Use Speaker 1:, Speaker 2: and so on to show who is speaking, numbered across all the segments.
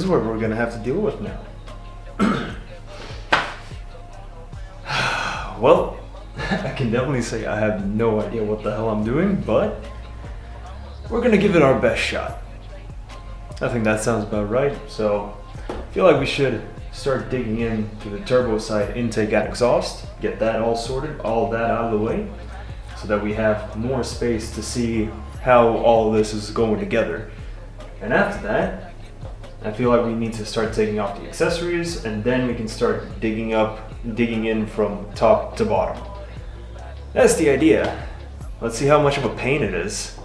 Speaker 1: is what we're gonna have to deal with now. Well, I can definitely say I have no idea what the hell I'm doing, but we're gonna give it our best shot. I think that sounds about right, so I feel like we should start digging into the turbo side intake and exhaust, get that all sorted, all that out of the way, so that we have more space to see how all of this is going together. And after that, I feel like we need to start taking off the accessories, and then we can start digging in from top to bottom. That's the idea. Let's see how much of a pain it is.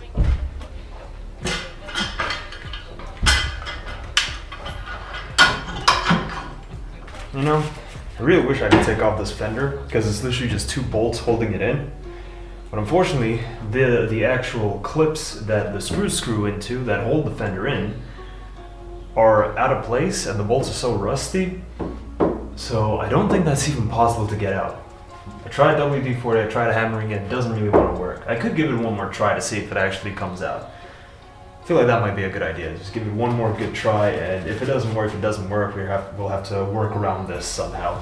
Speaker 1: You know, I really wish I could take off this fender, because it's literally just 2 bolts holding it in. But unfortunately, the actual clips that the screws screw into that hold the fender in are out of place, and the bolts are so rusty, so I don't think that's even possible to get out. I tried WD-40, I tried hammering it doesn't really want to work. I could give it one more try to see if it actually comes out. I feel like that might be a good idea. Just give it one more good try, and if it doesn't work, we'll have to work around this somehow.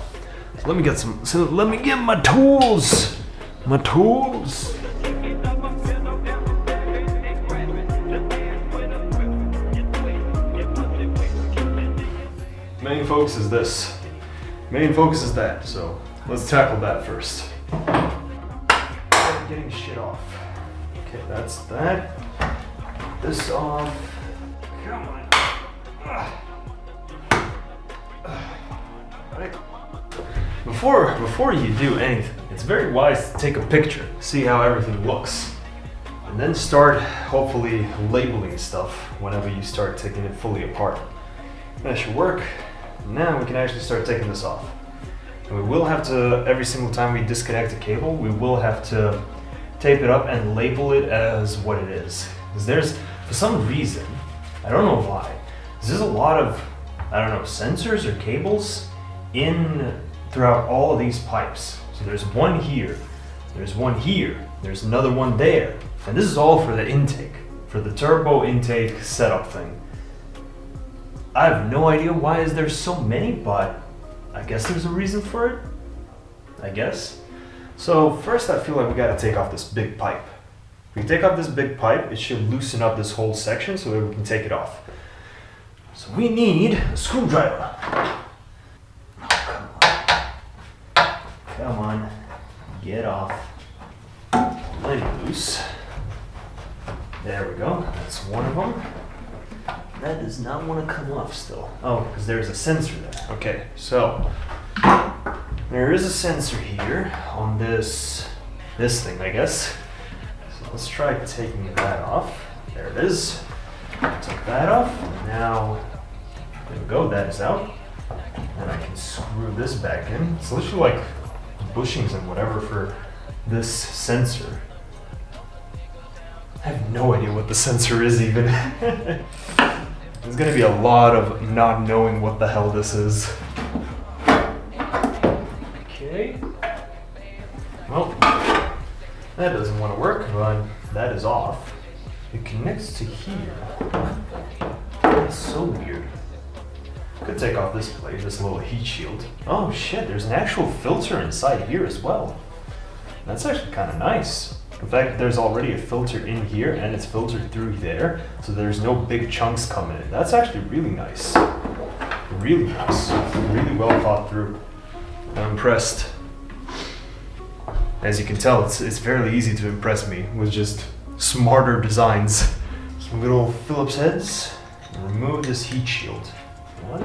Speaker 1: So let me get my tools. My tools. Main focus is this. Main focus is that. So let's tackle that first. Getting shit off. Okay, that's that. This off. Come on. Right. Before you do anything, it's very wise to take a picture, see how everything looks, and then start hopefully labeling stuff whenever you start taking it fully apart. That should work. Now we can actually start taking this off. And we will have to, every single time we disconnect a cable, we will have to tape it up and label it as what it is. Because there's, for some reason, I don't know why, there's a lot of, sensors or cables throughout all of these pipes. So there's one here, there's another one there. And this is all for the intake, for the turbo intake setup thing. I have no idea why is there so many, but I guess there's a reason for it, I guess. So first I feel like we gotta take off this big pipe. If we take off this big pipe, it should loosen up this whole section so that we can take it off. So we need a screwdriver. Come on, get off. Let it loose. There we go, that's one of them. That does not want to come off still. Oh, because there's a sensor there. Okay, so there is a sensor here on this thing, I guess. So let's try taking that off. There it is. Took that off. Now, there we go, that is out. And I can screw this back in. It's literally like bushings and whatever for this sensor. I have no idea what the sensor is even. There's gonna be a lot of not knowing what the hell this is. Okay. Well, that doesn't want to work, but that is off. It connects to here. That's so weird. Could take off this plate, this little heat shield. Oh shit, there's an actual filter inside here as well. That's actually kind of nice. In fact, there's already a filter in here and it's filtered through there, so there's no big chunks coming in. That's actually really nice. Really nice. Really well thought through. I'm impressed. As you can tell, it's fairly easy to impress me with just smarter designs. Some little Phillips heads. Remove this heat shield. What?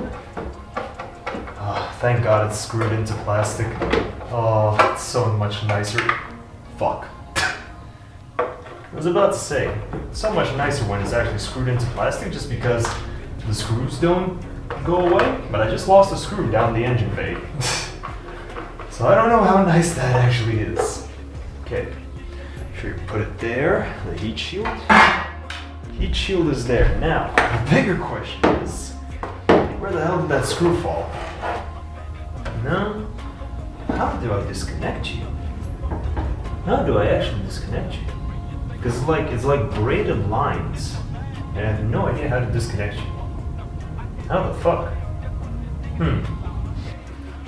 Speaker 1: Oh, thank God it's screwed into plastic. Oh, it's so much nicer. Fuck. I was about to say, it's so much nicer when it's actually screwed into plastic just because the screws don't go away, but I just lost a screw down the engine bay. So I don't know how nice that actually is. Okay, sure you put it there, the heat shield. Heat shield is there. Now, the bigger question is, where the hell did that screw fall? No? How do I disconnect you? How do I actually disconnect you? Because it's like braided lines, and I have no idea how to disconnect you. How the fuck?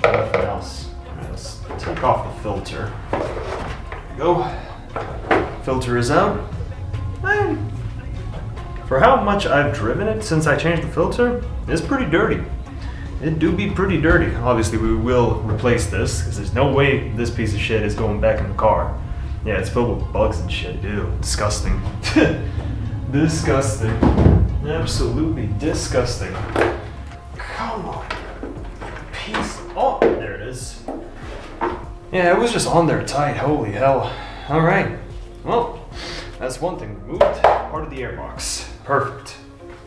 Speaker 1: Nothing else. Alright, let's take off the filter. There we go. Filter is out. And for how much I've driven it since I changed the filter, it's pretty dirty. It do be pretty dirty. Obviously, we will replace this because there's no way this piece of shit is going back in the car. Yeah, it's filled with bugs and shit. Ew, disgusting. Disgusting. Absolutely disgusting. Come on. Piece. Oh, there it is. Yeah, it was just on there tight. Holy hell. Alright. Well, that's one thing removed. Part of the airbox. Perfect.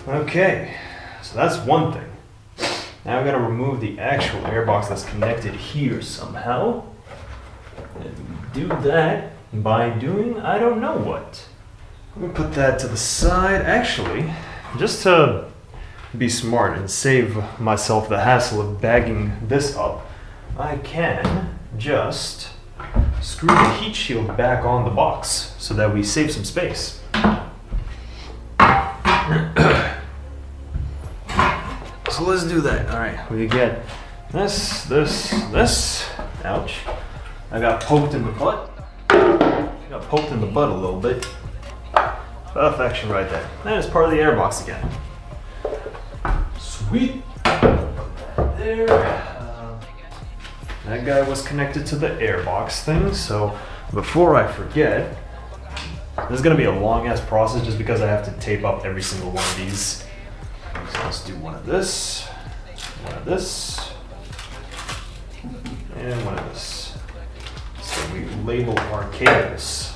Speaker 1: Okay, so that's one thing. Now I'm gonna remove the actual airbox that's connected here somehow. And we do that by doing I don't know what. I'm gonna put that to the side. Actually, just to be smart and save myself the hassle of bagging this up, I can just screw the heat shield back on the box so that we save some space. So let's do that. All right, we get this. Ouch. I got poked in the butt. Got poked in the butt a little bit. Perfection right there. That is part of the airbox again. Sweet. There. That guy was connected to the airbox thing, so before I forget, this is gonna be a long ass process just because I have to tape up every single one of these. So let's do one of this, and one of this. So we label our cables.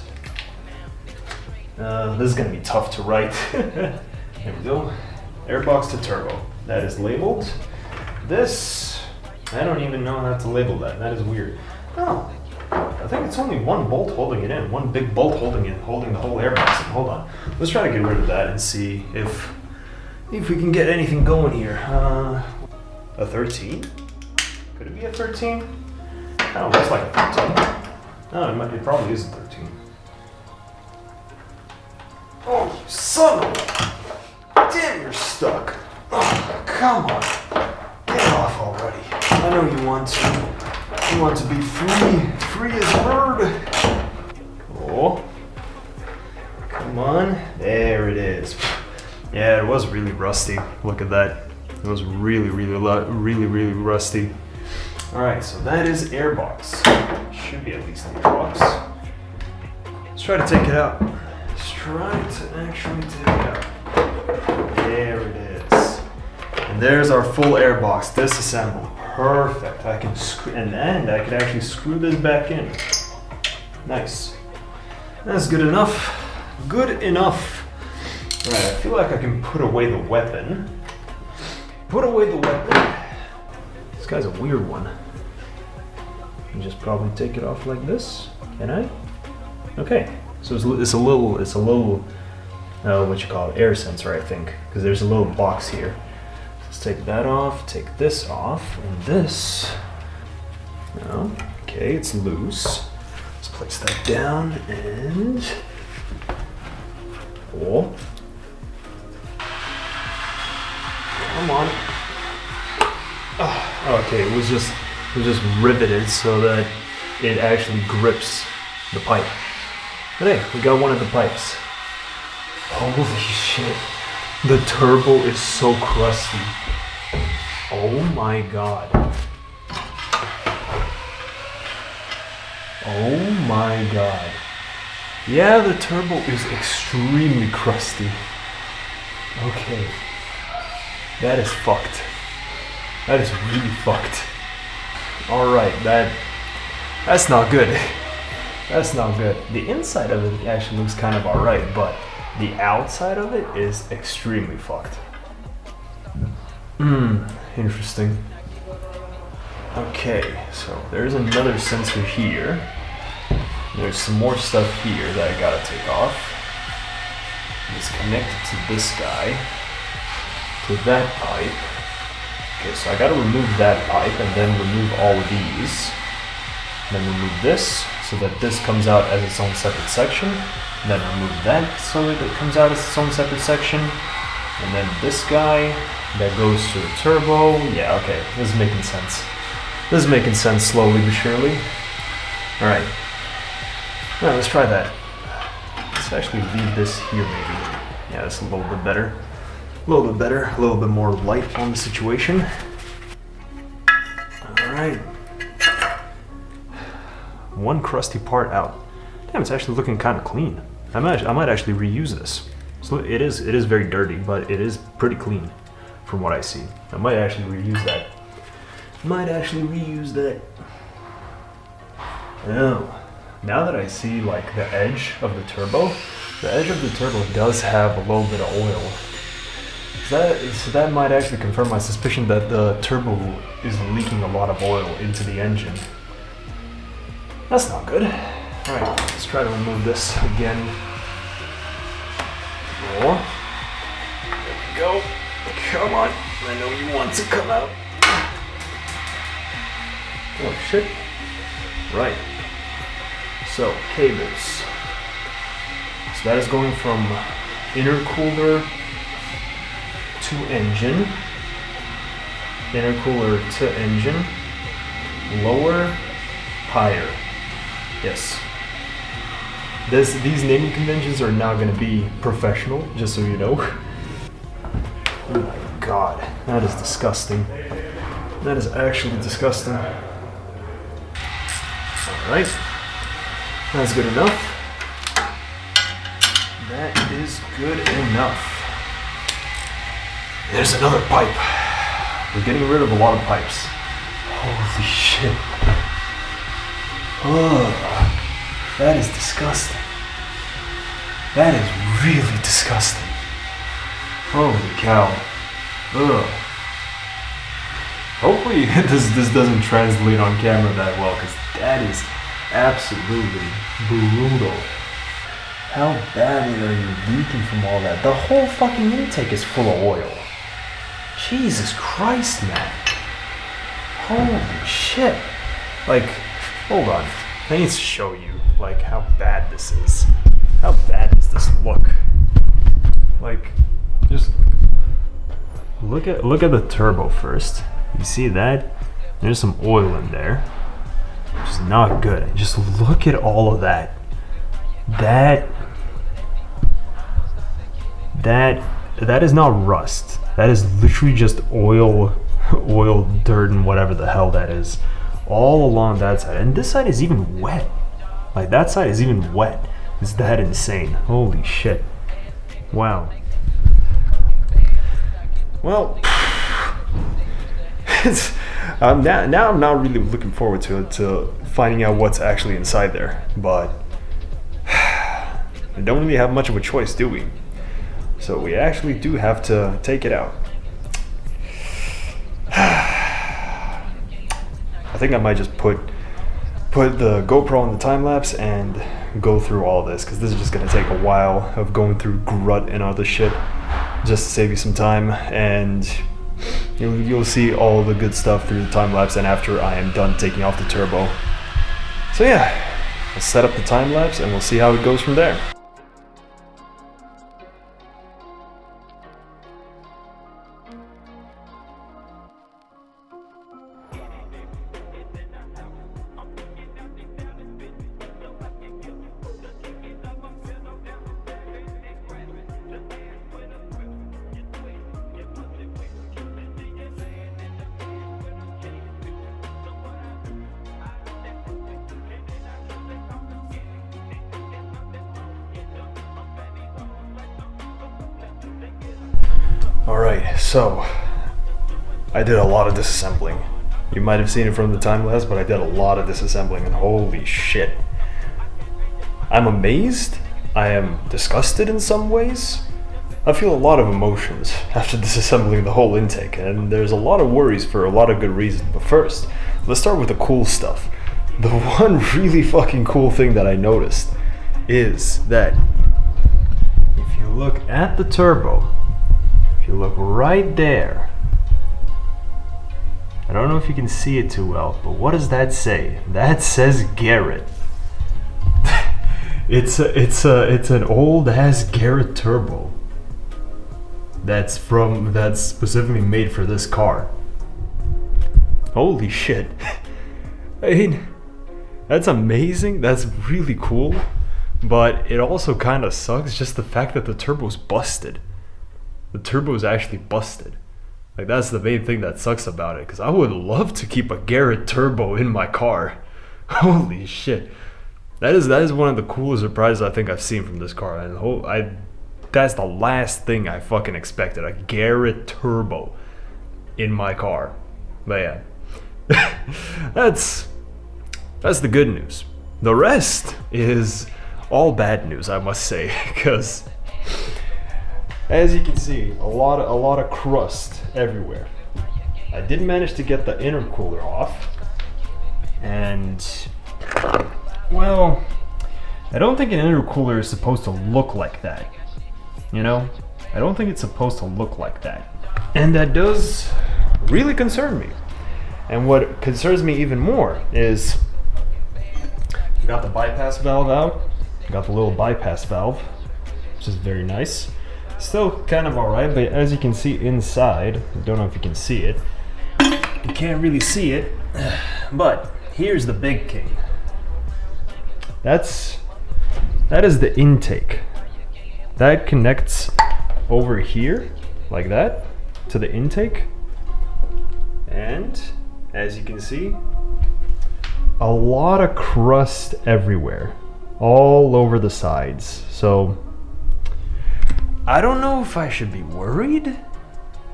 Speaker 1: This is gonna be tough to write. There we go. Airbox to turbo. That is labeled. This, I don't even know how to label that. That is weird. Oh, I think it's only one bolt holding it in. One big bolt holding the whole airbox in. Hold on. Let's try to get rid of that and see if we can get anything going here. A 13? Could it be a 13? Oh, looks like a 13. No, it probably is a 13. Oh, you son of a... Damn, you're stuck. Oh, come on. Get off already. I know you want to. You want to be free. Free as a bird. Oh. Come on. There it is. Yeah, it was really rusty. Look at that. It was really rusty. Alright, so that is airbox. Should be at least the airbox. Let's try to take it out. Let's try to actually take it out. There it is. And there's our full airbox disassembled. Perfect. I can and I could actually screw this back in. Nice. That's good enough. Good enough. Right, I feel like I can put away the weapon. Put away the weapon. This guy's a weird one. And just probably take it off like this. Can I? Okay. So it's a little what you call it, air sensor, I think, because there's a little box here. Let's take that off, take this off, and this. No, okay, it's loose. Let's place that down and pull. Come on. Oh, okay, it was just riveted so that it actually grips the pipe. But hey, we got one of the pipes. Holy shit. The turbo is so crusty. Oh my god. Oh my god. Yeah, the turbo is extremely crusty. Okay. That is fucked. That is really fucked. Alright, that's not good. That's not good. The inside of it actually looks kind of alright, but the outside of it is extremely fucked. Interesting. Okay, so there's another sensor here. There's some more stuff here that I gotta take off. It's connected to this guy, to that pipe. Okay, so I gotta remove that pipe and then remove all of these. Then remove this so that this comes out as its own separate section. Then remove that so that it comes out as its own separate section. And then this guy that goes to the turbo. Yeah, okay, this is making sense. This is making sense slowly but surely. All right, let's try that. Let's actually leave this here maybe. Yeah, that's a little bit better. A little bit better, a little bit more light on the situation. All right. One crusty part out. Damn, it's actually looking kind of clean. I might actually reuse this. So it is very dirty, but it is pretty clean from what I see. I might actually reuse that. Oh, now that I see like the edge of the turbo does have a little bit of oil. So that might actually confirm my suspicion that the turbo is leaking a lot of oil into the engine. That's not good. All right, let's try to remove this again. More. There we go. Come on. I know you want to come out. Oh shit. Right. So, cables. So that is going from intercooler to engine. Intercooler to engine. Lower, higher. Yes. These naming conventions are now going to be professional, just so you know. Oh my god, that is disgusting. That is actually disgusting. Alright, that's good enough. That is good enough. There's another pipe. We're getting rid of a lot of pipes. Holy shit. Oh. That is disgusting. That is really disgusting. Holy cow. Ugh. Hopefully this doesn't translate on camera that well, because that is absolutely brutal. How badly are you leaking from all that? The whole fucking intake is full of oil. Jesus Christ, man. Holy shit. Like, hold on. I need to show you. Like how bad this is. How bad does this look? Like, just look at the turbo first. You see that? There's some oil in there, which is not good. Just look at all of that. That is not rust. That is literally just oil, dirt, and whatever the hell that is, all along that side. And this side is even wet. Like, that side is even wet. It's that insane. Holy shit. Wow. Well, now I'm not really looking forward to finding out what's actually inside there. But we don't really have much of a choice, do we? So we actually do have to take it out. I think I might just put the GoPro on the time lapse and go through all this, because this is just going to take a while of going through grut and other shit just to save you some time, and you'll see all the good stuff through the time lapse and after I am done taking off the turbo. So yeah, let's set up the time lapse and we'll see how it goes from there. Alright, so I did a lot of disassembling. You might have seen it from the time lapse, but I did a lot of disassembling, and holy shit. I'm amazed, I am disgusted in some ways. I feel a lot of emotions after disassembling the whole intake, and there's a lot of worries for a lot of good reasons. But first, let's start with the cool stuff. The one really fucking cool thing that I noticed is that if you look at the turbo, if you look right there, I don't know if you can see it too well, but what does that say? That says Garrett. It's an old ass Garrett turbo. that's specifically made for this car. Holy shit. I mean, that's amazing. That's really cool. But it also kind of sucks just the fact that the turbo's busted. The turbo's actually busted. Like, that's the main thing that sucks about it, because I would love to keep a Garrett turbo in my car. Holy shit. That is one of the coolest surprises I think I've seen from this car. And that's the last thing I fucking expected, a Garrett turbo in my car. But yeah, that's the good news. The rest is all bad news, I must say, because as you can see, a lot of crust everywhere. I did manage to get the intercooler off, and well, I don't think an intercooler is supposed to look like that. You know, I don't think it's supposed to look like that, and that does really concern me. And what concerns me even more is, we got the bypass valve out. Got the little bypass valve, which is very nice. Still kind of alright, but as you can see inside, I don't know if you can see it. You can't really see it, but here's the big king. That is the intake. That connects over here, like that, to the intake. And as you can see, a lot of crust everywhere, all over the sides. So I don't know if I should be worried,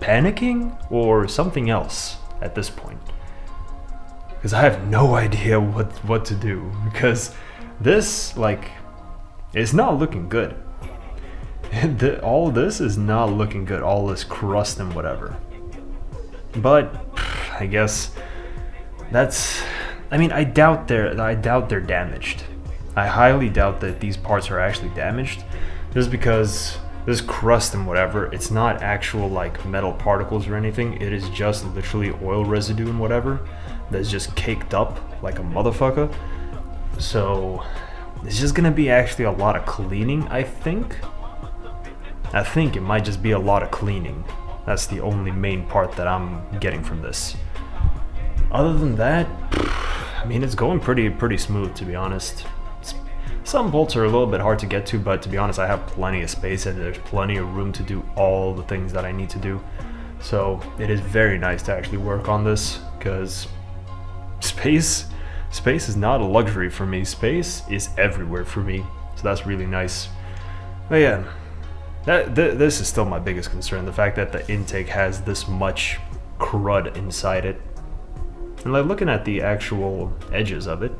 Speaker 1: panicking, or something else at this point, because I have no idea what to do, because this, like, it's not looking good. All of this is not looking good, all this crust and whatever. But I guess I doubt they're damaged. I highly doubt that these parts are actually damaged, just because this crust and whatever, it's not actual like metal particles or anything. It is just literally oil residue and whatever that's just caked up like a motherfucker. So it's just gonna be actually a lot of cleaning, I think. I think it might just be a lot of cleaning. That's the only main part that I'm getting from this. Other than that, I mean, it's going pretty smooth, to be honest. Some bolts are a little bit hard to get to, but to be honest, I have plenty of space and there's plenty of room to do all the things that I need to do. So it is very nice to actually work on this, because space is not a luxury for me. Space is everywhere for me, so that's really nice. But yeah, this is still my biggest concern, the fact that the intake has this much crud inside it. And like, looking at the actual edges of it,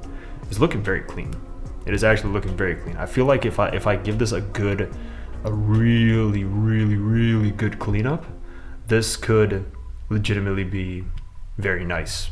Speaker 1: it's looking very clean. It is actually looking very clean. I feel like if I give this a really good cleanup, this could legitimately be very nice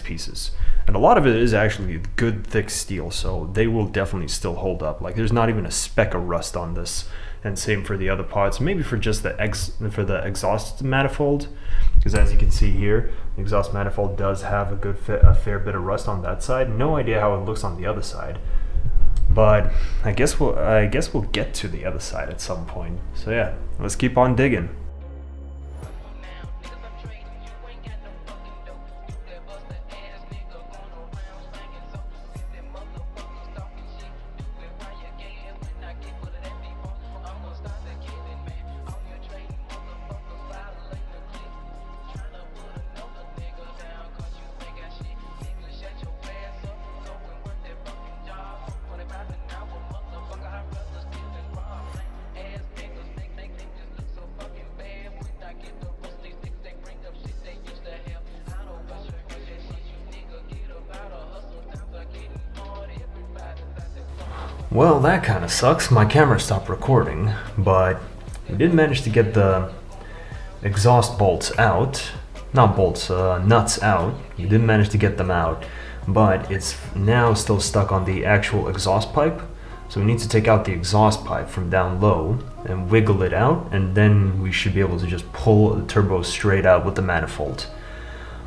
Speaker 1: pieces. And a lot of it is actually good thick steel, so they will definitely still hold up. Like, there's not even a speck of rust on this. And same for the other parts, maybe for just the exhaust manifold, because as you can see here, the exhaust manifold does have a fair bit of rust on that side. No idea how it looks on the other side, but I guess we'll get to the other side at some point. So yeah, let's keep on digging. Well, that kind of sucks. My camera stopped recording, but we did manage to get the exhaust bolts out. Not bolts, nuts out. We did manage to get them out, but it's now still stuck on the actual exhaust pipe. So we need to take out the exhaust pipe from down low and wiggle it out, and then we should be able to just pull the turbo straight out with the manifold.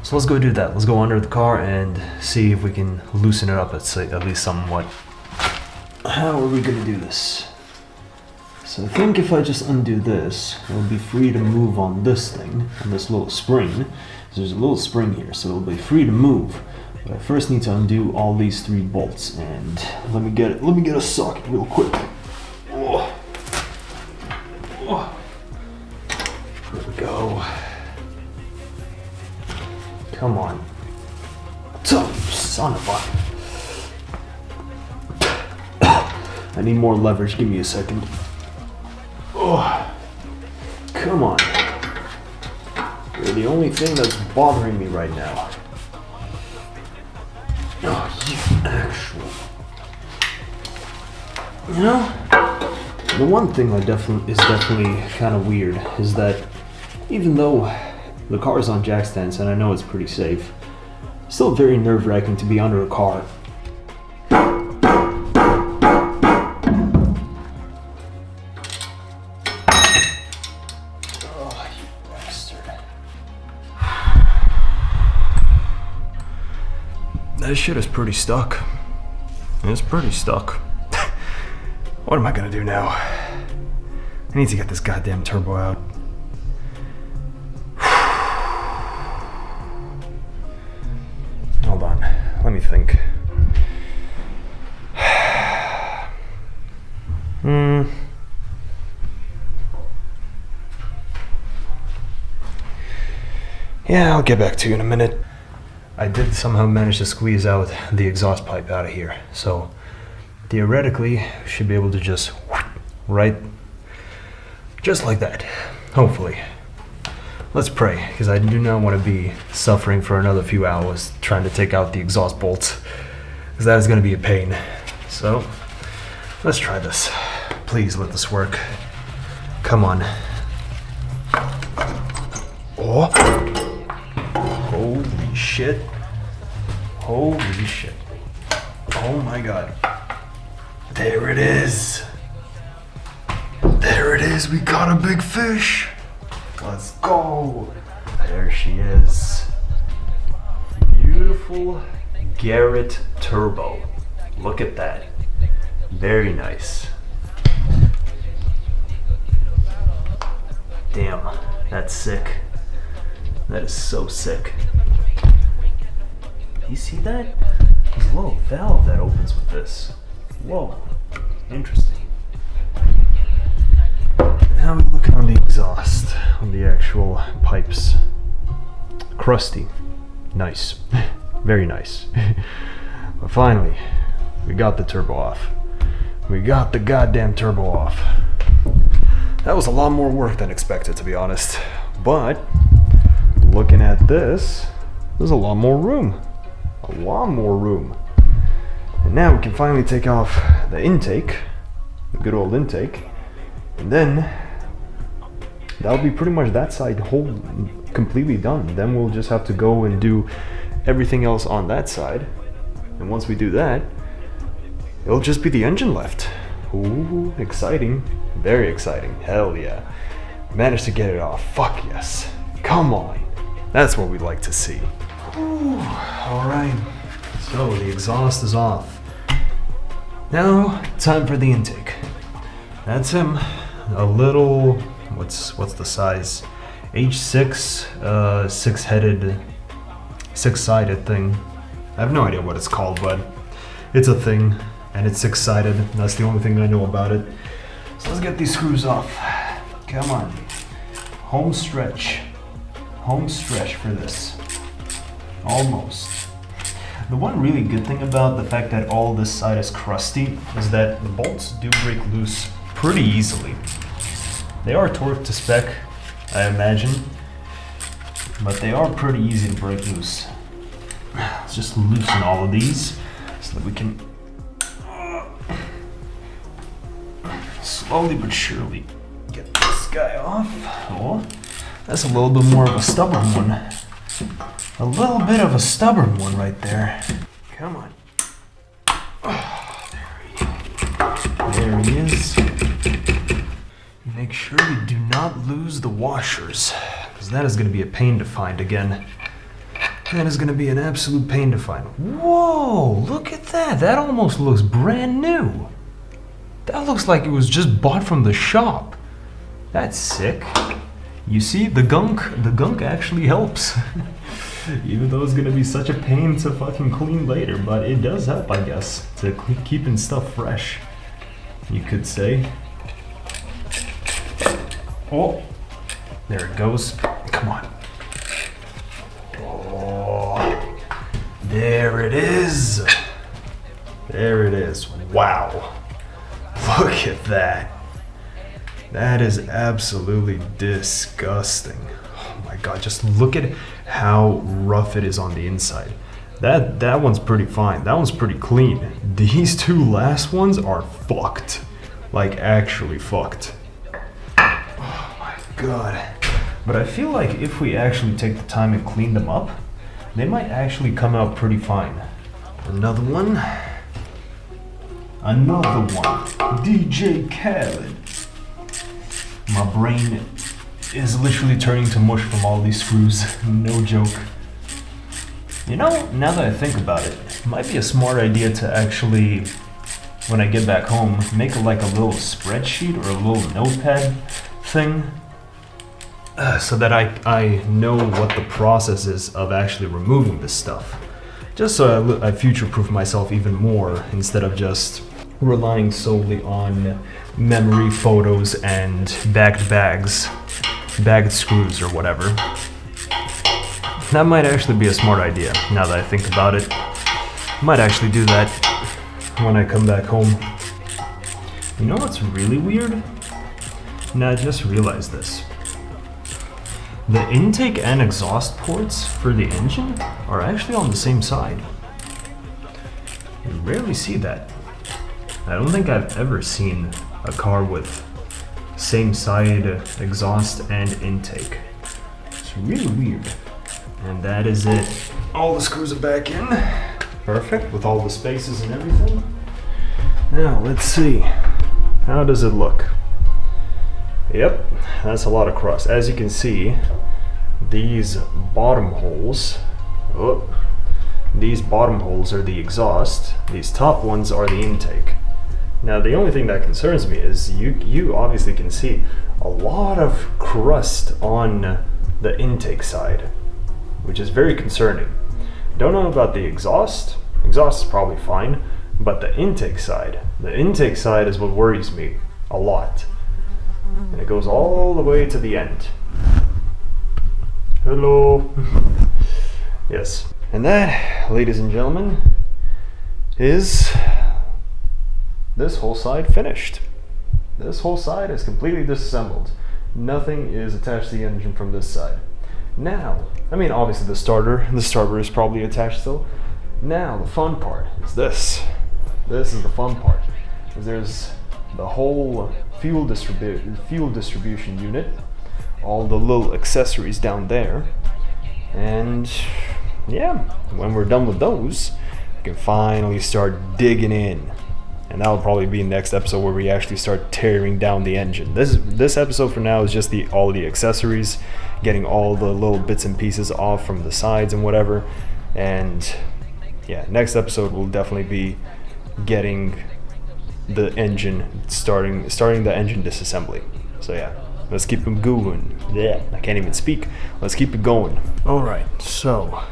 Speaker 1: So let's go do that. Let's go under the car and see if we can loosen it up at least somewhat. How are we gonna do this? So I think if I just undo this, it'll be free to move on this thing, on this little spring. So there's a little spring here, so it'll be free to move. But I first need to undo all these 3 bolts, and let me get a socket real quick. Oh. Oh. Here we go. Come on. Son of a... I need more leverage, give me a second. Oh, come on. You're the only thing that's bothering me right now. Oh, you actual... You know, the one thing that is definitely kind of weird is that even though the car is on jack stands and I know it's pretty safe, it's still very nerve-wracking to be under a car. This shit is pretty stuck. It's pretty stuck. What am I gonna do now? I need to get this goddamn turbo out. Hold on, let me think. Yeah, I'll get back to you in a minute. I did somehow manage to squeeze out the exhaust pipe out of here, so theoretically we should be able to just just like that, hopefully. Let's pray, because I do not want to be suffering for another few hours trying to take out the exhaust bolts, because that is going to be a pain. So let's try this. Please let this work. Come on. Oh. Holy shit. Holy shit. Oh my god. There it is. There it is. We caught a big fish. Let's go. There she is. Beautiful Garrett Turbo. Look at that. Very nice. Damn, that's sick. That is so sick. You see that? There's a little valve that opens with this. Whoa, interesting. Now we look on the exhaust, on the actual pipes. Crusty. Nice. Very nice. But finally, we got the turbo off. We got the goddamn turbo off. That was a lot more work than expected, to be honest. But looking at this, there's a lot more room. A lot more room. And now we can finally take off the intake, the good old intake, and then that'll be pretty much that side whole completely done. Then we'll just have to go and do everything else on that side. And once we do that, it'll just be the engine left. Ooh, exciting. Very exciting. Hell yeah. Managed to get it off. Fuck yes. Come on. That's what we'd like to see. Alright, so the exhaust is off. Now, time for the intake. That's him. A little, what's the size? H6, six-sided thing. I have no idea what it's called, but it's a thing, and it's 6-sided. That's the only thing I know about it. So let's get these screws off. Come on. Home stretch. Home stretch for this. Almost. The one really good thing about the fact that all this side is crusty is that the bolts do break loose pretty easily. They are torqued to spec, I imagine, but they are pretty easy to break loose. Let's just loosen all of these so that we can slowly but surely get this guy off. Oh, that's a little bit more of a stubborn one. A little bit of a stubborn one right there. Come on. Oh, there he is. Make sure we do not lose the washers, because that is going to be a pain to find again. That is going to be an absolute pain to find. Whoa, look at that. That almost looks brand new. That looks like it was just bought from the shop. That's sick. You see, the gunk actually helps. Even though it's gonna be such a pain to fucking clean later, but it does help, I guess, to keeping stuff fresh, you could say. Oh, there it goes. Come on. Oh, there it is. There it is. Wow. Look at that. That is absolutely disgusting. Oh my god, just look at how rough it is on the inside. That one's pretty fine. That one's pretty clean. These two last ones are fucked. Like, actually fucked. Oh my god. But I feel like if we actually take the time and clean them up, they might actually come out pretty fine. Another one. Another one. DJ Khaled. My brain is literally turning to mush from all these screws. No joke. You know, now that I think about it, it might be a smart idea to actually, when I get back home, make like a little spreadsheet or a little notepad thing, so that I know what the process is of actually removing this stuff. Just so I future-proof myself even more, instead of just relying solely on memory photos and bagged bags, bagged screws or whatever. That might actually be a smart idea, now that I think about it. I might actually do that when I come back home. You know what's really weird? Now I just realized this. The intake and exhaust ports for the engine are actually on the same side. You rarely see that. I don't think I've ever seen a car with same side exhaust and intake. It's really weird. And that is it. All the screws are back in. Perfect, with all the spaces and everything. Now, let's see. How does it look? Yep, that's a lot of crust. As you can see, these bottom holes, these bottom holes are the exhaust. These top ones are the intake. Now, the only thing that concerns me is you obviously can see a lot of crust on the intake side, which is very concerning. Don't know about the exhaust. Exhaust is probably fine, but the intake side is what worries me a lot. And it goes all the way to the end. Hello. Yes. And that, ladies and gentlemen, is this whole side finished. This whole side is completely disassembled. Nothing is attached to the engine from this side. Now, I mean, obviously the starter is probably attached still. Now, the fun part is this. This is the fun part. There's the whole fuel distribution unit, all the little accessories down there, and yeah, when we're done with those, we can finally start digging in. And that'll probably be next episode where we actually start tearing down the engine. This episode for now is just all the accessories, getting all the little bits and pieces off from the sides and whatever. And yeah, next episode will definitely be getting the engine, starting the engine disassembly. So yeah, let's keep it going. Yeah, I can't even speak. Let's keep it going. All right, so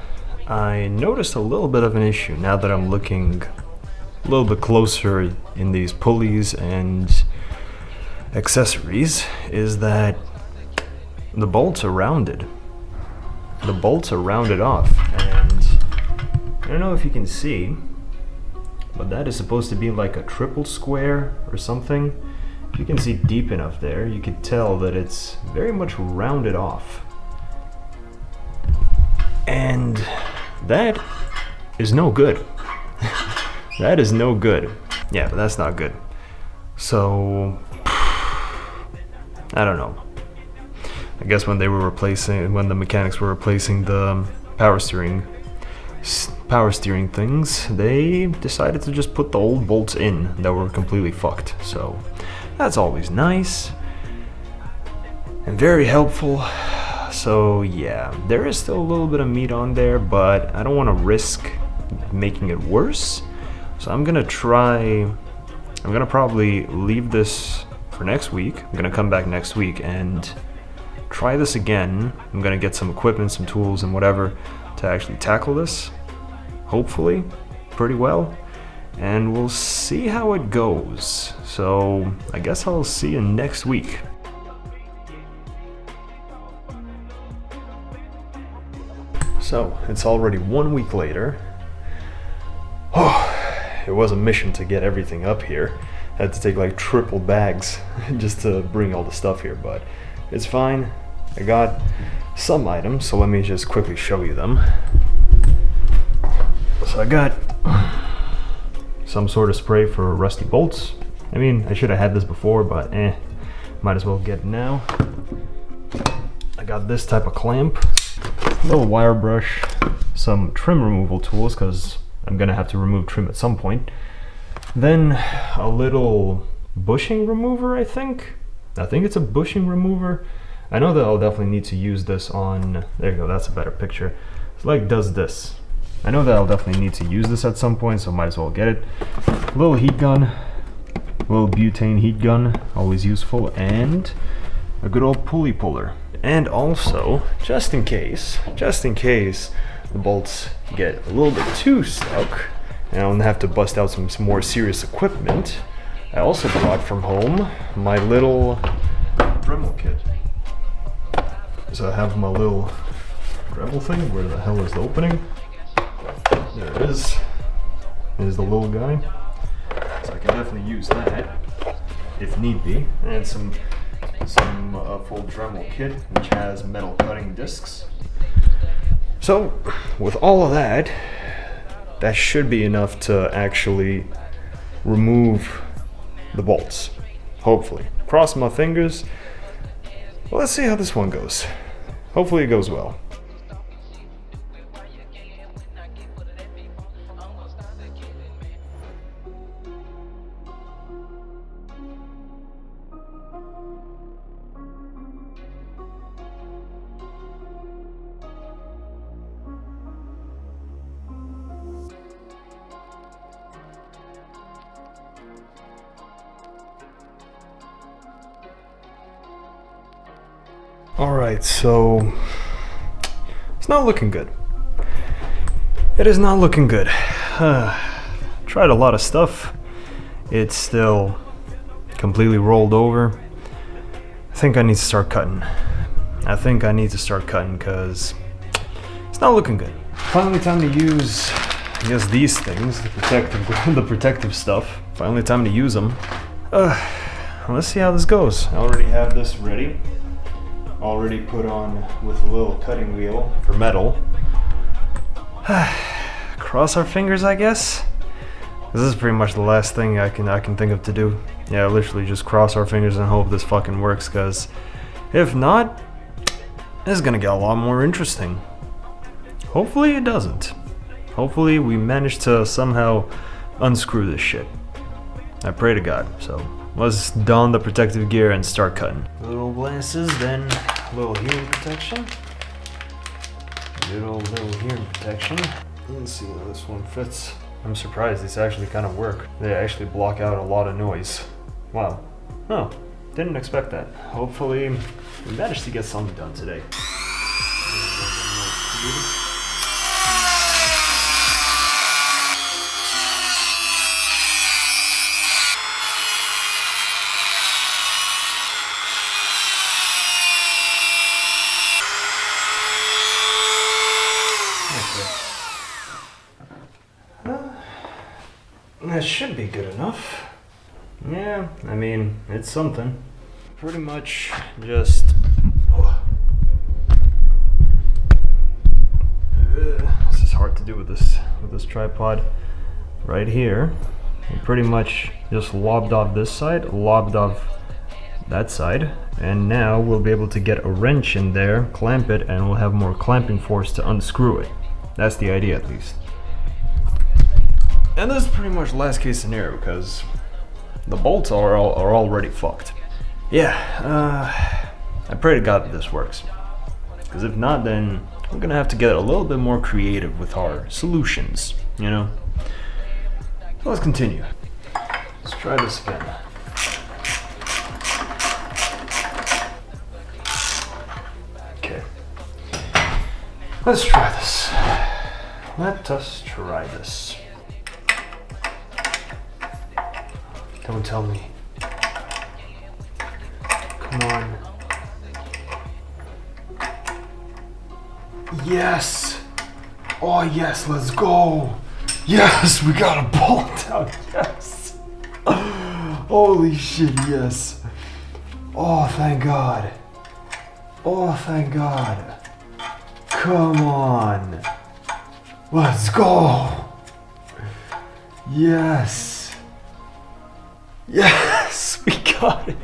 Speaker 1: I noticed a little bit of an issue now that I'm looking a little bit closer in these pulleys and accessories, is that the bolts are rounded. The bolts are rounded off, and I don't know if you can see, but that is supposed to be like a triple square or something. If you can see deep enough there, you could tell that it's very much rounded off. And that is no good. That is no good. Yeah, but that's not good. So, I don't know. I guess when the mechanics were replacing the power steering things, they decided to just put the old bolts in that were completely fucked. So, that's always nice and very helpful. So yeah, there is still a little bit of meat on there, but I don't want to risk making it worse. So I'm gonna try I'm gonna probably leave this for next week. I'm gonna come back next week and try this again. I'm gonna get some equipment, some tools and whatever to actually tackle this, hopefully pretty well, and we'll see how it goes. So I guess I'll see you next week. So it's already 1 week later. Oh, it was a mission to get everything up here. I had to take like triple bags just to bring all the stuff here, but it's fine. I got some items, so let me just quickly show you them. So I got some sort of spray for rusty bolts. I mean, I should have had this before, but might as well get it now. I got this type of clamp, a little wire brush, some trim removal tools, because I'm gonna have to remove trim at some point. Then a little bushing remover, I think it's a bushing remover. I know that I'll definitely need to use this on, there you go, that's a better picture. It's like does this. I know that I'll definitely need to use this at some point, so might as well get it. A little heat gun, a little butane heat gun, always useful, and a good old pulley puller. And also, just in case the bolts get a little bit too stuck and I don't have to bust out some more serious equipment, I also brought from home my little Dremel kit. So I have my little Dremel thing. Where the hell is the opening? There it is. There's the little guy. So I can definitely use that if need be. And some full Dremel kit, which has metal cutting discs. So with all of that, that should be enough to actually remove the bolts. Hopefully. Cross my fingers. Well, let's see how this one goes. Hopefully it goes well. Alright, so it's not looking good. It is not looking good. Tried a lot of stuff. It's still completely rolled over. I think I need to start cutting. Because it's not looking good. Finally time to use, I guess, these things, the protective stuff. Finally time to use them. Let's see how this goes. I already have this ready. Already put on with a little cutting wheel for metal. Cross our fingers, I guess. This is pretty much the last thing I can think of to do. Yeah, literally just cross our fingers and hope this fucking works, because if not, it's gonna get a lot more interesting. Hopefully it doesn't. Hopefully we manage to somehow unscrew this shit. I pray to God. So let's don the protective gear and start cutting. Little glasses, then a little hearing protection. Little hearing protection. Let's see how this one fits. I'm surprised these actually kind of work. They actually block out a lot of noise. Wow. Oh, didn't expect that. Hopefully we managed to get something done today. That should be good enough. Yeah, I mean, it's something. Pretty much just... This is hard to do with this tripod right here. We pretty much just lobbed off this side, lobbed off that side, and now we'll be able to get a wrench in there, clamp it, and we'll have more clamping force to unscrew it. That's the idea, at least. And this is pretty much last case scenario, because the bolts are already fucked. Yeah, I pray to God that this works. Because if not, then we're gonna have to get a little bit more creative with our solutions, you know? So let's continue. Let's try this again. Okay. Let's try this. Let us try this. Don't tell me. Come on. Yes! Oh yes, let's go! Yes, we got a bolt out, yes! Holy shit, yes! Oh, thank God. Oh, thank God. Come on. Let's go! Yes! Yes! We got it!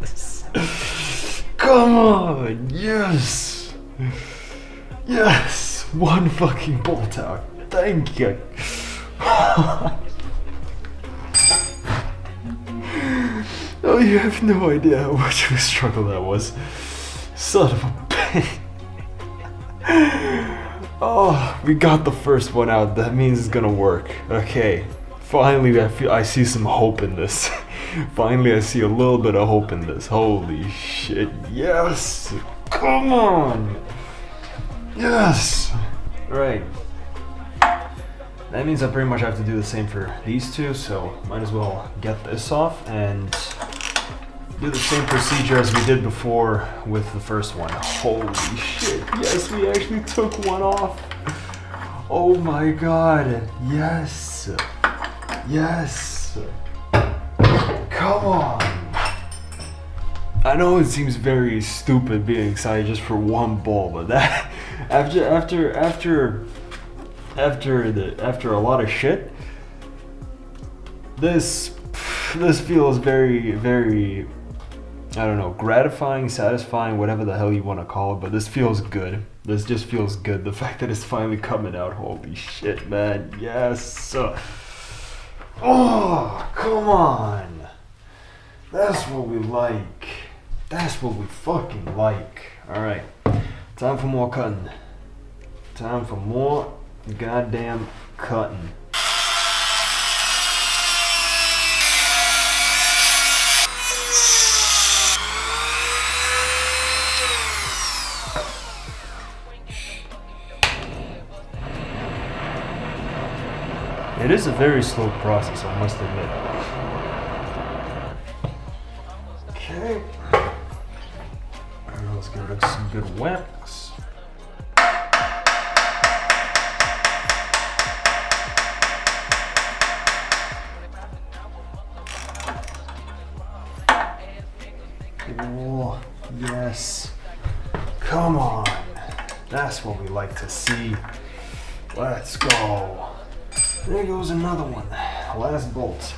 Speaker 1: Yes! Come on! Yes! Yes! One fucking bolt out. Thank you. Oh, you have no idea how much of a struggle that was. Son of a bitch. Oh, we got the first one out. That means it's gonna work. Okay. Finally, I see some hope in this. Finally, I see a little bit of hope in this. Holy shit. Yes! Come on! Yes! Right. That means I pretty much have to do the same for these two, so might as well get this off and do the same procedure as we did before with the first one. Holy shit, yes, we actually took one off. Oh my god, yes. Yes. Come on. I know it seems very stupid being excited just for one ball, but that after a lot of shit, this feels very, I don't know, gratifying, satisfying, whatever the hell you want to call it, but this feels good. This just feels good. The fact that it's finally coming out, holy shit, man. Yes. Oh, come on. That's what we like. That's what we fucking like. Alright, time for more cutting. Time for more goddamn cutting. It is a very slow process, I must admit. Okay. Let's give it some good wax. Oh, yes. Come on. That's what we like to see. Let's go. There goes another one. Last bolt.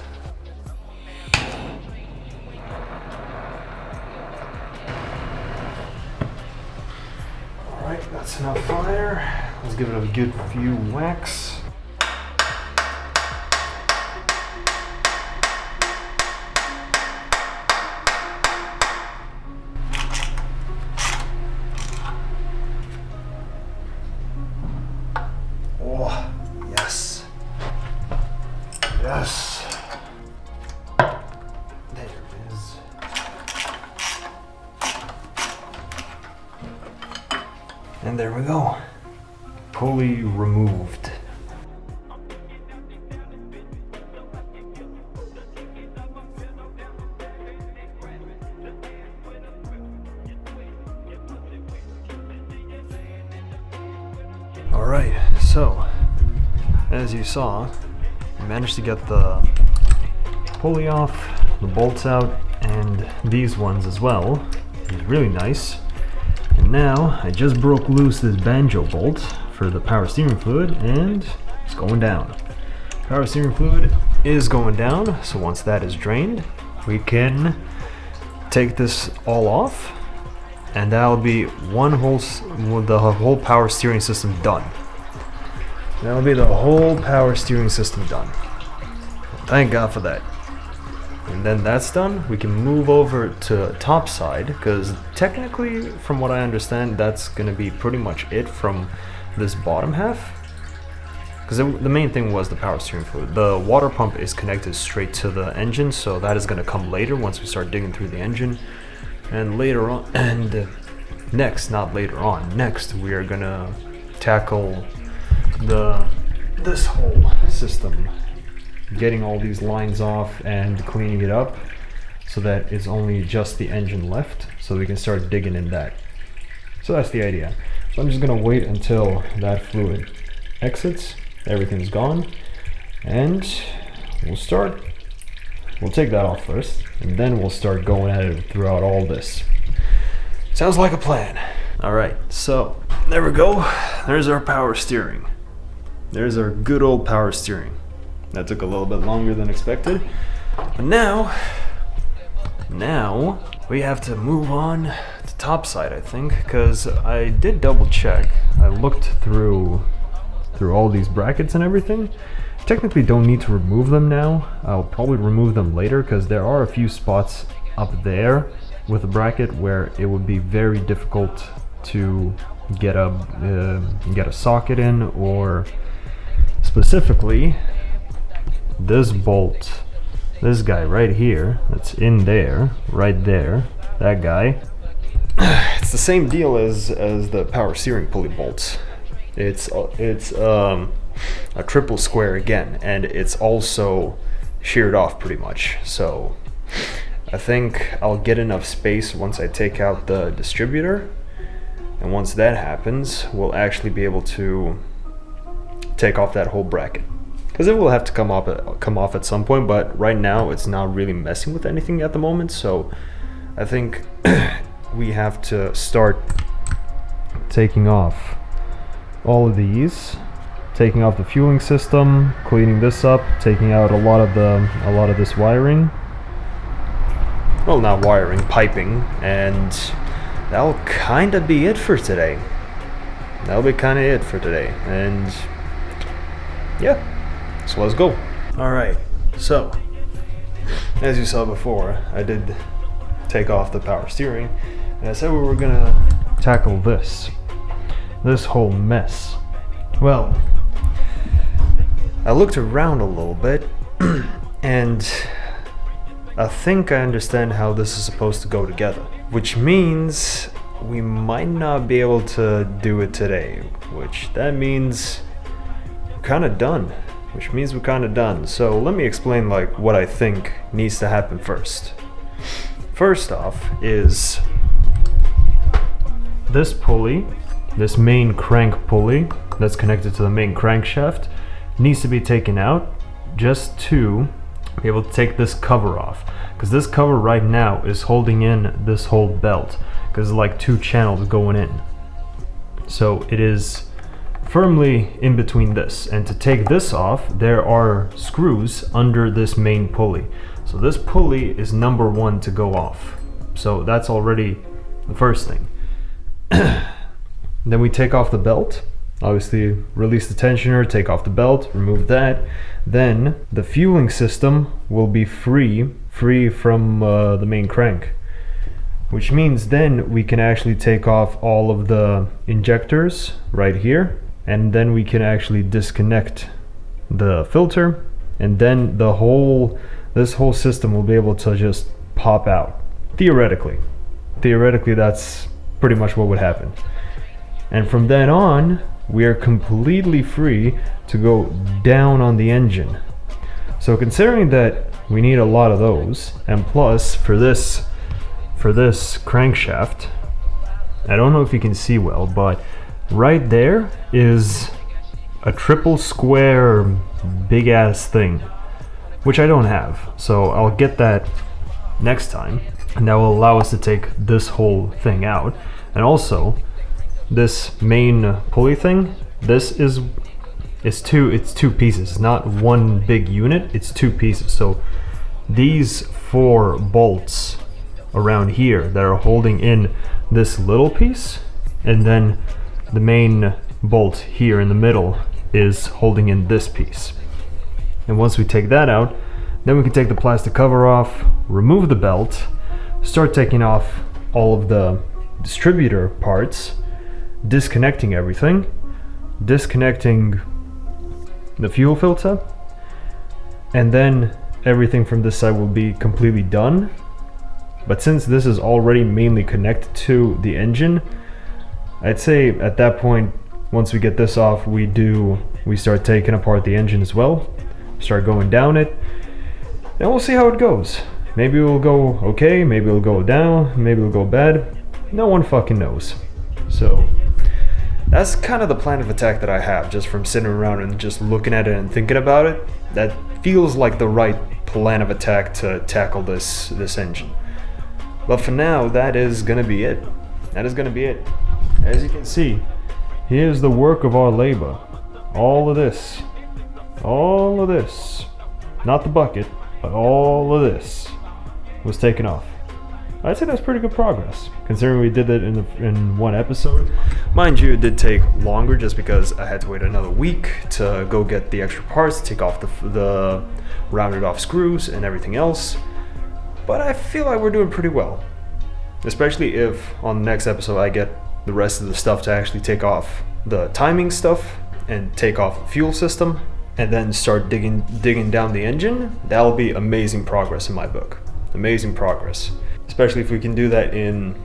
Speaker 1: Alright, that's enough fire. Let's give it a good few whacks. Oh, yes. Yes. There it is. And there we go. Pulley removed. Alright, so as you saw, I managed to get the pulley off, the bolts out, and these ones as well, which is really nice. And now I just broke loose this banjo bolt for the power steering fluid, and it's going down. Power steering fluid is going down, so once that is drained, we can take this all off, and that'll be the whole power steering system done. That'll be the whole power steering system done. Thank God for that. And then that's done, we can move over to top side, because technically, from what I understand, that's gonna be pretty much it from this bottom half. because the main thing was the power steering fluid. The water pump is connected straight to the engine, so that is going to come later once we start digging through the engine. And later on, and next, not later on, next we are going to tackle this whole system, getting all these lines off and cleaning it up so that it's only just the engine left, so we can start digging in that. So that's the idea. So I'm just gonna wait until that fluid exits, everything's gone, and we'll take that off first, and then we'll start going at it throughout all this. Sounds like a plan. All right, so there we go. There's our power steering. There's our good old power steering. That took a little bit longer than expected, but now we have to move on to top side, I think, because I did double check. I looked through all these brackets and everything. Technically don't need to remove them now. I'll probably remove them later because there are a few spots up there with a bracket where it would be very difficult to get a socket in, or specifically this bolt, this guy right here, that's in there, right there, that guy. It's the same deal as the power steering pulley bolts. It's a triple square again, and it's also sheared off pretty much. So I think I'll get enough space once I take out the distributor, and once that happens, we'll actually be able to take off that whole bracket, because it will have to come off at some point, but right now it's not really messing with anything at the moment. So I think we have to start taking off all of these, taking off the fueling system, cleaning this up, taking out a lot of this wiring, well, not wiring, piping, and that'll kind of be it for today. And yeah, so let's go. All right, so as you saw before, I did take off the power steering, and I said we were gonna tackle this whole mess. Well, I looked around a little bit and I think I understand how this is supposed to go together, which means we might not be able to do it today, which means we're kind of done. So let me explain like what I think needs to happen first. First off is this pulley, this main crank pulley that's connected to the main crankshaft, needs to be taken out just to be able to take this cover off, because this cover right now is holding in this whole belt, because it's like two channels going in. So it is firmly in between this, and to take this off there are screws under this main pulley. So this pulley is number one to go off. So that's already the first thing. Then we take off the belt, obviously release the tensioner, take off the belt, remove that. Then the fueling system will be free from the main crank, which means then we can actually take off all of the injectors right here, and then we can actually disconnect the filter, and then this whole system will be able to just pop out. Theoretically that's pretty much what would happen. And from then on, we are completely free to go down on the engine. So considering that we need a lot of those, and plus for this crankshaft, I don't know if you can see well, but right there is a triple square big ass thing, which I don't have. So I'll get that next time, and that will allow us to take this whole thing out. And also this main pulley thing, it's two pieces. It's not one big unit, it's two pieces. So these 4 bolts around here that are holding in this little piece, and then the main bolt here in the middle is holding in this piece. And once we take that out, then we can take the plastic cover off, remove the belt, start taking off all of the distributor parts, disconnecting everything, disconnecting the fuel filter, and then everything from this side will be completely done. But since this is already mainly connected to the engine, I'd say at that point, once we get this off, we start taking apart the engine as well, start going down it, and we'll see how it goes. Maybe it'll go okay, maybe it'll go down, maybe it'll go bad. No one fucking knows. So that's kind of the plan of attack that I have, just from sitting around and just looking at it and thinking about it. That feels like the right plan of attack to tackle this engine. But for now, that is gonna be it. That is gonna be it. As you can see, here's the work of our labor. All of this, not the bucket, but all of this was taken off. I'd say that's pretty good progress, considering we did it in one episode. Mind you, it did take longer just because I had to wait another week to go get the extra parts, take off the rounded off screws and everything else. But I feel like we're doing pretty well. Especially if on the next episode I get the rest of the stuff to actually take off the timing stuff and take off the fuel system and then start digging down the engine. That'll be amazing progress in my book. Amazing progress. Especially if we can do that in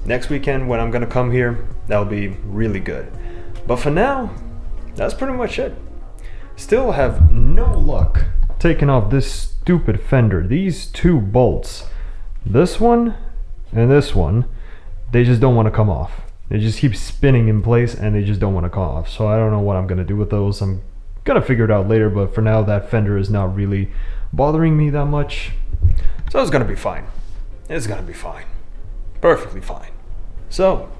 Speaker 1: next weekend when I'm gonna come here. That'll be really good. But for now, that's pretty much it. Still have no luck taking off this stupid fender. These two bolts, this one and this one, they just don't want to come off. They just keep spinning in place and they just don't want to come off. So I don't know what I'm gonna do with those. I'm gonna figure it out later, but for now that fender is not really bothering me that much. So it's gonna be fine. It's gonna be fine. Perfectly fine. So,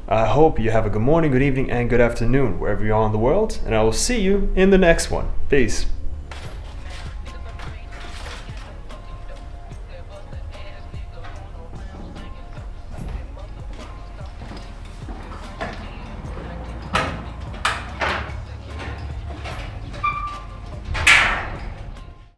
Speaker 1: I hope you have a good morning, good evening, and good afternoon wherever you are in the world, and I will see you in the next one. Peace.